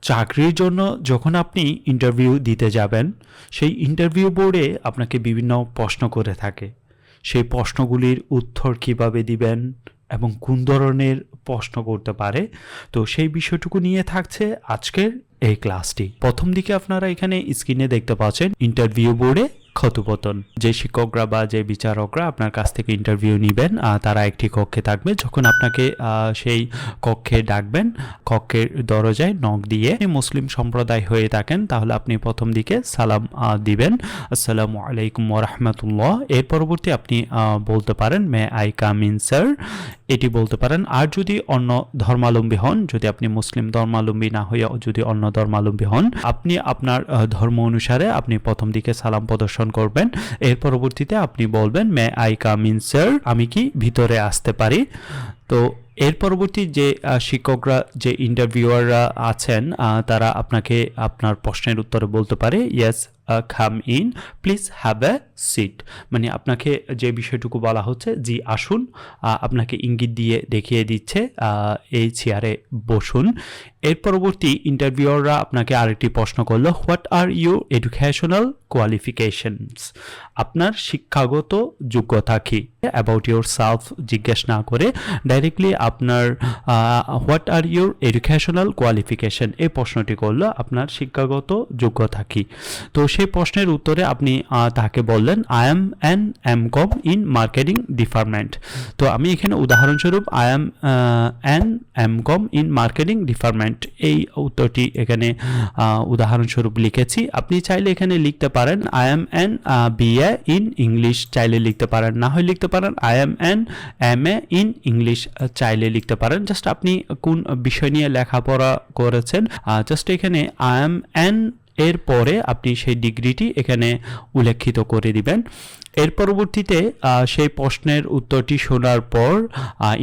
চাকরির জন্য যখন আপনি ইন্টারভিউ দিতে যাবেন, সেই ইন্টারভিউ বোর্ডে আপনাকে বিভিন্ন প্রশ্ন করে থাকে। সেই প্রশ্নগুলির উত্তর কিভাবে দিবেন এবং কোন ধরনের প্রশ্ন করতে পারে, তো সেই বিষয়টুকু নিয়ে থাকছে আজকের এই ক্লাসটি। প্রথম দিকে আপনারা এখানে স্ক্রিনে দেখতে পাচ্ছেন ইন্টারভিউ বোর্ডে কথোপকথন। যে শিক্ষকরা বা যে বিচারকরা আপনার কাছ থেকে ইন্টারভিউ নেবেন, তারা একটি কক্ষে থাকবে। যখন আপনাকে সেই কক্ষে ডাকবেন, কক্ষের দরজায় নক দিয়ে মুসলিম সম্প্রদায় হয়ে থাকেন, তাহলে আপনি প্রথম দিকে সালাম দিবেন, আসসালামু আলাইকুম ওয়া রাহমাতুল্লাহ। এর পরবর্তী আপনি বলতে পারেন may I come in sir, এটি বলতে পারেন। আর যদি অন্য ধর্মাবলম্বী হন, যদি আপনি মুসলিম ধর্মাবলম্বী না হয়ে যদি অন্য ধর্মাবলম্বী হন, আপনি আপনার ধর্ম অনুসারে আপনি প্রথম দিকে সালাম প্রদর্শন করবেন। এর পরবর্তীতে আপনি বলবেন may I come in sir, আমি কি ভিতরে আসতে পারি। তো এর পরবর্তী যে শিক্ষকরা, যে ইন্টারভিউয়াররা আছেন, তারা আপনাকে আপনার প্রশ্নের উত্তরে বলতে পারে yes come in, please have a seat. মানে আপনাকে যে বিষয়টুকু বলা হচ্ছে, জি আসুন, আপনাকে ইঙ্গিত দিয়ে দেখিয়ে দিচ্ছে এই চেয়ারে বসুন। এর পরবর্তী ইন্টারভিউয়াররা আপনাকে আরেকটি প্রশ্ন করলো, what are your educational qualifications, আপনার শিক্ষাগত যোগ্যতা কি। অ্যাবাউট ইউর সেলফ জিজ্ঞেস না করে ডাইরেক্টলি আপনার what are your educational qualification, এই প্রশ্নটি করলো, আপনার শিক্ষাগত যোগ্যতা কি। তো সেই প্রশ্নের উত্তরে আপনি তাকে বললেন I am an MCom in marketing department. তো আমি এখানে উদাহরণস্বরূপ I am an MCom in marketing department, এই উত্তরটি এখানে উদাহরণস্বরূপ লিখেছি। আপনি চাইলে এখানে লিখতে পারেন I am an BA in English, চাইলে লিখতে পারেন, না হয় লিখতে পারেন I am an MA in English, চাইলে লিখতে পারেন। জাস্ট আপনি কোন বিষয় নিয়ে লেখাপড়া করেছেন, জাস্ট এখানে আই এম অ্যান এর পরে আপনি সেই ডিগ্রিটি এখানে উল্লেখিত করে দিবেন। এর পরবর্তীতে সেই প্রশ্নের উত্তরটি শোনার পর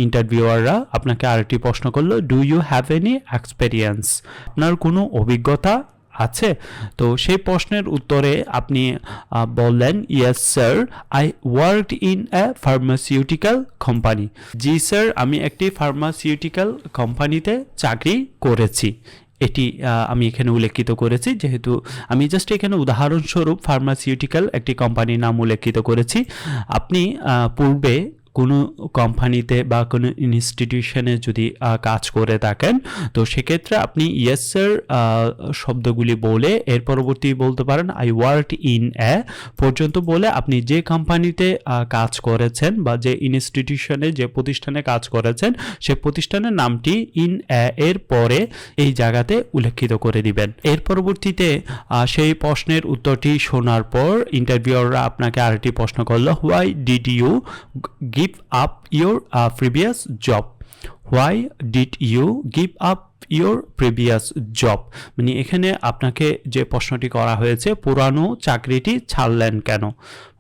ইন্টারভিউয়াররা আপনাকে আরেকটি প্রশ্ন করলো, do you have any experience, আপনার কোনো অভিজ্ঞতা আছে। তো সেই প্রশ্নের উত্তরে আপনি বললেন yes sir I worked in a pharmaceutical company, G sir আমি একটি ফার্মাসিউটিক্যাল কোম্পানিতে চাকরি করেছি। এটি আমি এখানে উল্লেখিত করেছি, যেহেতু আমি জাস্ট এখানে উদাহরণস্বরূপ ফার্মাসিউটিক্যাল একটি কোম্পানির নাম উল্লেখিত করেছি। আপনি পূর্বে কোনো কোম্পানিতে বা কোনো ইনস্টিটিউশনে যদি কাজ করে থাকেন, তো সেক্ষেত্রে আপনি ইয়েস স্যার শব্দগুলি বলে এর পরবর্তী বলতে পারেন আই ওয়ার্কড ইন এ পর্যন্ত বলে আপনি যে কোম্পানিতে কাজ করেছেন বা যে ইনস্টিটিউশনে, যে প্রতিষ্ঠানে কাজ করেছেন, সে প্রতিষ্ঠানের নামটি ইন এর পরে এই জায়গাতে উল্লেখিত করে দিবেন। এর পরবর্তীতে সেই প্রশ্নের উত্তরটি শোনার পর ইন্টারভিউয়াররা আপনাকে আরেকটি প্রশ্ন করলো, why did you give up your previous job, why did you give up your previous job, মানে এখানে আপনাকে যে প্রশ্নটি করা হয়েছে, পুরানো চাকরিটি ছাড়লেন কেন,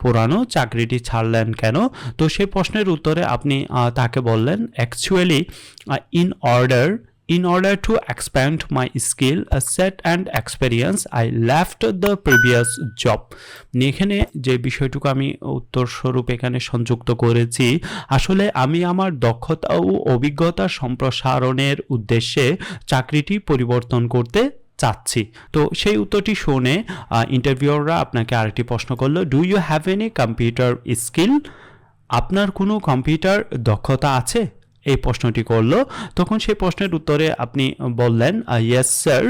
পুরানো চাকরিটি ছাড়লেন কেন। তো সেই প্রশ্নের উত্তরে আপনি তাকে বললেন actually in order to expand my skill set and experience I left the previous job। এখানে যে বিষয়টুকু আমি উত্তর স্বরূপ এখানে সংযুক্ত করেছি, আসলে আমি আমার দক্ষতা ও অভিজ্ঞতা সম্প্রসারণের উদ্দেশ্যে চাকরিটি পরিবর্তন করতে চাচ্ছি। তো সেই উত্তরটি শুনে ইন্টারভিউয়াররা আপনাকে আরেকটি প্রশ্ন করলো, do you have any computer skill, আপনার কোনো কম্পিউটার দক্ষতা আছে, এই প্রশ্নটি করলো। তখন সেই প্রশ্নের উত্তরে আপনি বললেন yes sir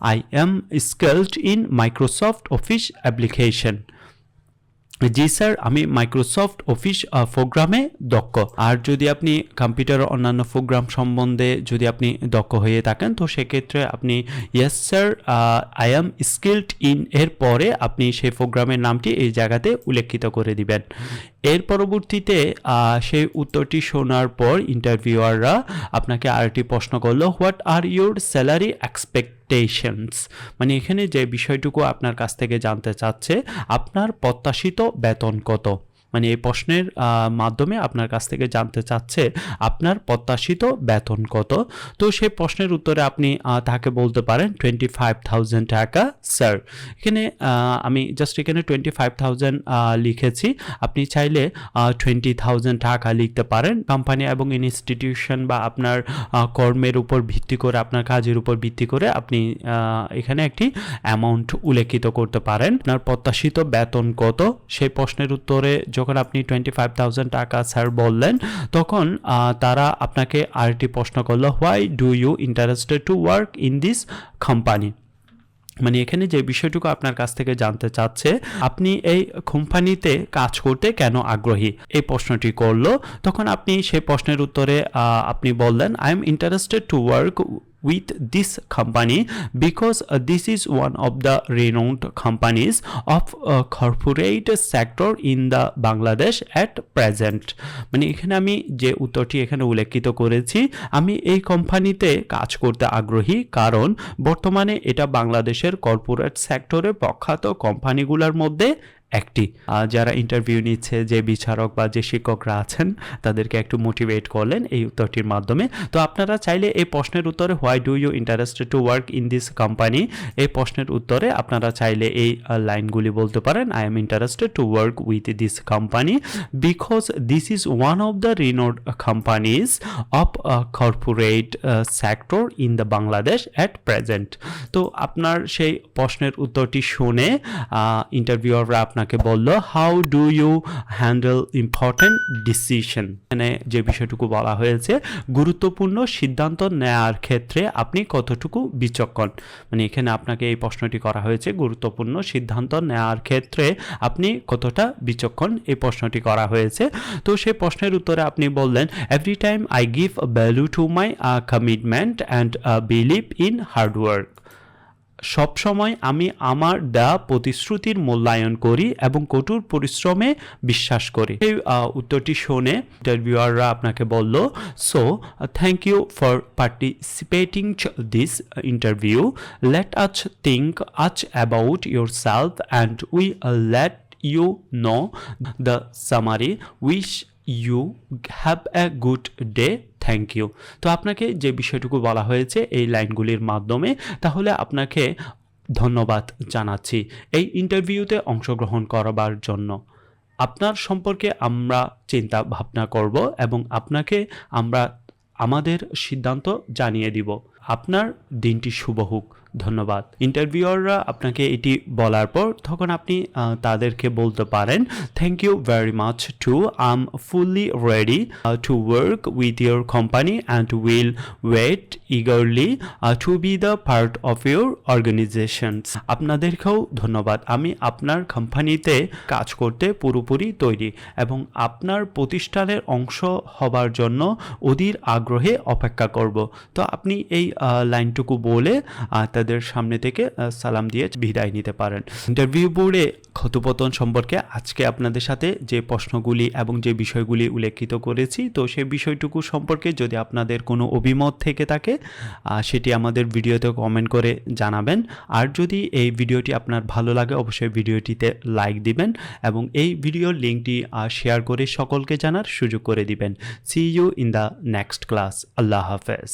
I am skilled in Microsoft office application, G sir আমি মাইক্রোসফট অফিস প্রোগ্রামে দক্ষ। আর যদি আপনি কম্পিউটার অন্যান্য প্রোগ্রাম সম্বন্ধে যদি আপনি দক্ষ হয়ে থাকেন, তো সেক্ষেত্রে আপনি yes sir I am skilled in এর পরে আপনি সেই প্রোগ্রামের নামটি এই জায়গাতে উল্লেখিত করে দিবেন। এর পরবর্তীতে সেই উত্তরটি শোনার পর ইন্টারভিউয়াররা আপনাকে আরেকটি প্রশ্ন করলো, what are your salary expectations, মানে এখানে যে বিষয়টুকু আপনার কাছ থেকে জানতে চাচ্ছে, আপনার প্রত্যাশিত বেতন কত। মানে এই প্রশ্নের মাধ্যমে আপনার কাছ থেকে জানতে চাচ্ছে আপনার প্রত্যাশিত বেতন কত। তো সেই প্রশ্নের উত্তরে আপনি তাকে বলতে পারেন 25,000 টাকা স্যার। এখানে আমি জাস্ট এখানে 25,000 লিখেছি, আপনি চাইলে 20,000 টাকা লিখতে পারেন। কোম্পানি এবং ইনস্টিটিউশন বা আপনার কর্মের উপর ভিত্তি করে, আপনার কাজের উপর ভিত্তি করে আপনি এখানে একটি অ্যামাউন্ট উল্লেখিত করতে পারেন। আপনার প্রত্যাশিত বেতন কত, সেই প্রশ্নের উত্তরে যখন আপনি 25,000 টাকা স্যার বললেন, তখন তারা আপনাকে আরেকটি প্রশ্ন করলো, why do you interested to work in this company. মানে এখানে যে বিষয়টুকু আপনার কাছ থেকে জানতে চাচ্ছে, আপনি এই কোম্পানিতে কাজ করতে কেন আগ্রহী, এই প্রশ্নটি করলো। তখন আপনি সেই প্রশ্নের উত্তরে আপনি বললেন, I am interested to work with this company because this is one of the renowned companies of corporate sector in the Bangladesh at present। মানে এখানে আমি যে উত্তরটি এখানে উল্লেখিত করেছি, আমি এই কোম্পানিতে কাজ করতে আগ্রহী কারণ বর্তমানে এটা বাংলাদেশের কর্পোরেট সেক্টরে প্রখ্যাত কোম্পানিগুলোর মধ্যে একটি। যারা ইন্টারভিউ নিচ্ছে, যে বিচারক বা যে শিক্ষকরা আছেন, তাদেরকে একটু মোটিভেট করলেন এই উত্তরটির মাধ্যমে। তো আপনারা চাইলে এই প্রশ্নের উত্তরে why do you interested to work in this company, এই প্রশ্নের উত্তরে আপনারা চাইলে এই লাইনগুলি বলতে পারেন, I am interested to work with this company because this is one of the renowned companies of corporate sector in the Bangladesh at present. তো আপনার সেই প্রশ্নের উত্তরটি শুনে ইন্টারভিউয়াররা আপনাকে বলল, how do you handle important decision. এখানে যে বিষয়টুকু বলা হয়েছে, গুরুত্বপূর্ণ সিদ্ধান্ত নেওয়ার ক্ষেত্রে আপনি কতটুকু বিচক্ষণ। মানে এখানে আপনাকে এই প্রশ্নটি করা হয়েছে, গুরুত্বপূর্ণ সিদ্ধান্ত নেওয়ার ক্ষেত্রে আপনি কতটা বিচক্ষণ, এই প্রশ্নটি করা হয়েছে। তো সেই প্রশ্নের উত্তরে আপনি বললেন, every time I give value to my commitment and believe in hard work. সব সময় আমি আমার দেওয়া প্রতিশ্রুতির মূল্যায়ন করি এবং কঠোর পরিশ্রমে বিশ্বাস করি। এই উত্তরটি শুনে ইন্টারভিউয়াররা আপনাকে বলল, so thank you for participating this interview, let us think each about yourself and we let you know the summary, wish you have a good day, thank you. তো আপনাকে যে বিষয়টুকু বলা হয়েছে এই লাইনগুলির মাধ্যমে, তাহলে আপনাকে ধন্যবাদ জানাচ্ছি এই ইন্টারভিউতে অংশগ্রহণ করবার জন্য। আপনার সম্পর্কে আমরা চিন্তা ভাবনা করব এবং আপনাকে আমরা আমাদের সিদ্ধান্ত জানিয়ে দিব। আপনার দিনটি শুভ হোক, ধন্যবাদ। ইন্টারভিউয়াররা আপনাকে এটি বলার পর তখন আপনি তাদেরকে বলতে পারেন, thank you very much too, I am fully ready to work with your company and will wait eagerly to be the part of your organisations. আপনাদেরকেও ধন্যবাদ, আমি আপনার কোম্পানিতে কাজ করতে পুরোপুরি তৈরি এবং আপনার প্রতিষ্ঠানের অংশ হবার জন্য অধীর আগ্রহে অপেক্ষা করব। তো আপনি এই লাইনটুকু বলে তাদের সামনে থেকে সালাম দিয়ে বিদায় নিতে পারেন। ইন্টারভিউ বোর্ডে ক্ষতপতন সম্পর্কে আজকে আপনাদের সাথে যে প্রশ্নগুলি এবং যে বিষয়গুলি উল্লেখিত করেছি, তো সেই বিষয়টুকু সম্পর্কে যদি আপনাদের কোনো অভিমত থেকে থাকে সেটি আমাদের ভিডিওতে কমেন্ট করে জানাবেন। আর যদি এই ভিডিওটি আপনার ভালো লাগে, অবশ্যই ভিডিওটিতে লাইক দিবেন এবং এই ভিডিওর লিঙ্কটি শেয়ার করে সকলকে জানার সুযোগ করে দিবেন। See you in the next class. আল্লাহ হাফেজ।